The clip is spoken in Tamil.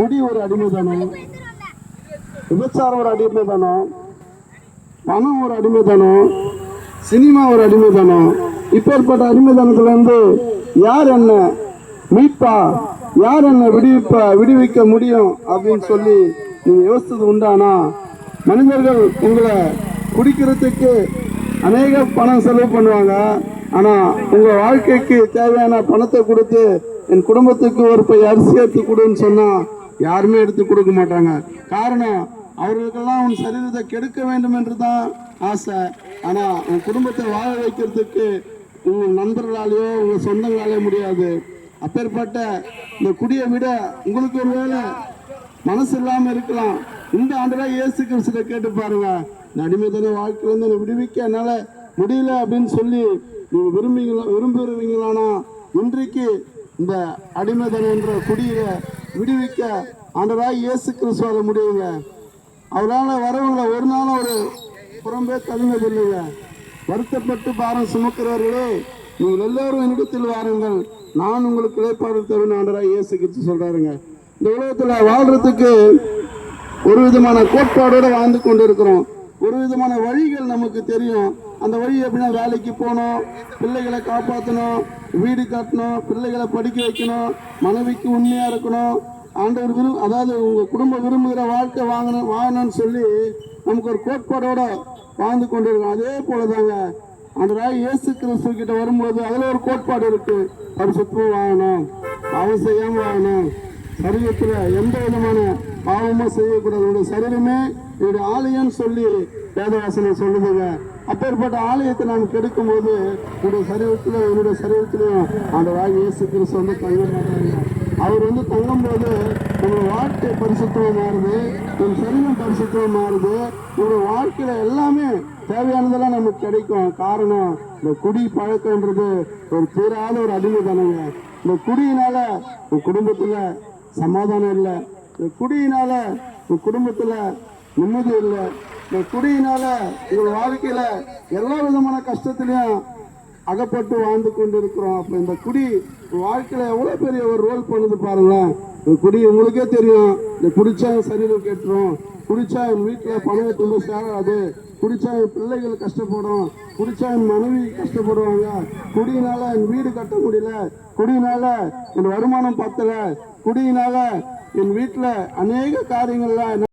குடி ஒரு அடிமைதானம், விபச்சாரம் ஒரு அடிமைதானம், பணம் ஒரு அடிமைதானம், சினிமா ஒரு அடிமைதானம். இப்பேற்பட்ட அடிமைதானத்துல இருந்து யார் என்ன மீட்பா, யார் என்ன விடுவிக்க முடியும் அப்படின்னு சொல்லி நீங்க யோசித்தது உண்டானா? மனிதர்கள் உங்களை குடிக்கிறதுக்கு அநேக பணம் செலவு பண்ணுவாங்க. ஆனா உங்க வாழ்க்கைக்கு தேவையான பணத்தை கொடுத்து என் குடும்பத்துக்கு ஒரு பை அரிசி எடுத்து கொடுன்னு சொன்னா யாருமே எடுத்து கொடுக்க மாட்டாங்க. காரணம், அவர்களுக்கெல்லாம் உன் சரீரத்தை கெடுக்க வேண்டும் என்று தான் ஆசை. ஆனா உன் குடும்பத்தை வாழ வைக்கிறதுக்கு உங்க நண்பர்களாலேயோ உங்க சொந்தங்களாலேயோ முடியாது. அப்பேற்பட்ட இந்த குடியை விட உங்களுக்கு ஒரு வேலை மனசு இல்லாம இருக்கலாம். இந்த ஆண்டுதான் இயேசு கிறிஸ்துவை கேட்டு பாருங்க. இந்த அடிமைத்தன வாழ்க்கையிலிருந்து என்னை விடுவிக்க என்னால முடியல அப்படின்னு சொல்லி நீங்க விரும்புவீங்களானா இன்றைக்கு இந்த அடிமைத்தனம் என்ற குடியில விடுவிக்க ஆண்டவராய் இயேசு கிறிஸ்துவால முடியுங்க. அவரால் வரவங்களை ஒரு நாளும் ஒரு புறம்பே தள்ளினதில்லைங்க. வருத்தப்பட்டு பாரம் சுமக்கிறவர்களே, நீங்கள் எல்லோரும் என்னிடத்தில் வாருங்கள், நான் உங்களுக்கு இளைப்பாறு தருவேன் ஆண்டவராய் இயேசு கிறிஸ்து சொல்றாருங்க. இந்த உலகத்துல வாழ்றதுக்கு ஒரு விதமான கோட்பாடோட வாழ்ந்து கொண்டு இருக்கிறோம். ஒரு விதமான வழிகள் நமக்கு தெரியும். அந்த வழி எப்படின்னா, வேலைக்கு போகணும், பிள்ளைகளை காப்பாற்றணும், வீடு கட்டணும், பிள்ளைகளை படிக்க வைக்கணும், மனைவிக்கு உண்மையா இருக்கணும், ஆண்டவர் அதாவது உங்க குடும்ப விரும்புகிற வாழ்க்கை வாங்கணும்னு சொல்லி நமக்கு ஒரு கோட்பாடோட வாழ்ந்து கொண்டு இருக்கோம். அதே போலதாங்க ஆண்டவராய் இயேசு கிறிஸ்து கிட்ட வரும்போது அதுல ஒரு கோட்பாடு இருக்கு. பரிசுத்தம் வாங்கணும், பாவம் செய்யாம வாங்கணும், சரீரத்துல எந்த விதமான பாவமும் செய்யக்கூடாது, உங்களுடைய சரீரமே என்னுடைய ஆலயம்னு சொல்லி வேதவாசனை சொல்லுதுங்க. அப்பேற்பட்ட ஆலயத்தை நாம் கெடுக்கும் போது என்னுடைய சரீரத்திலையும் ஆண்டவராய் இயேசு கிறிஸ்து வந்து தங்க மாட்டாங்க. அவர் வந்து தங்கும் போது நம்ம வாழ்க்கை பரிசுத்தம் மாறுது, நம் சரீரம் பரிசுத்தம் மாறுது, நம்ம வாழ்க்கையில எல்லாமே தேவையானதெல்லாம் நமக்கு கிடைக்கும். காரணம், இந்த குடி பழக்கம்ன்றது ஒரு தீராத ஒரு அடிமைதானங்க. இந்த குடியினால உன் குடும்பத்துல சமாதானம் இல்லை, இந்த குடியினால உன் குடும்பத்துல நிம்மதி இல்லை, இந்த குடியினால உங்கள் வாழ்க்கையில எல்லா விதமான கஷ்டத்திலையும் அகப்பட்டு வாழ்ந்து கொண்டு இருக்கிறோம். அப்ப இந்த குடி வாழ்க்கையில எவ்வளவு பெரிய ஒரு ரோல் பண்ணுது பாருங்களேன். இந்த குடி உங்களுக்கே தெரியும். இந்த குடிச்சா என் சரீரம் கேட்டுரும், குடிச்சா என் வீட்டுல பணம் ரொம்ப சேராது, குடிச்சா என் பிள்ளைகள் கஷ்டப்படும், குடிச்சா என் மனைவி கஷ்டப்படுவாங்க, குடியினால என் வீடு கட்ட முடியல, குடியினால என் வருமானம் பத்தல, குடியினால என் வீட்டுல அநேக காரியங்கள்ல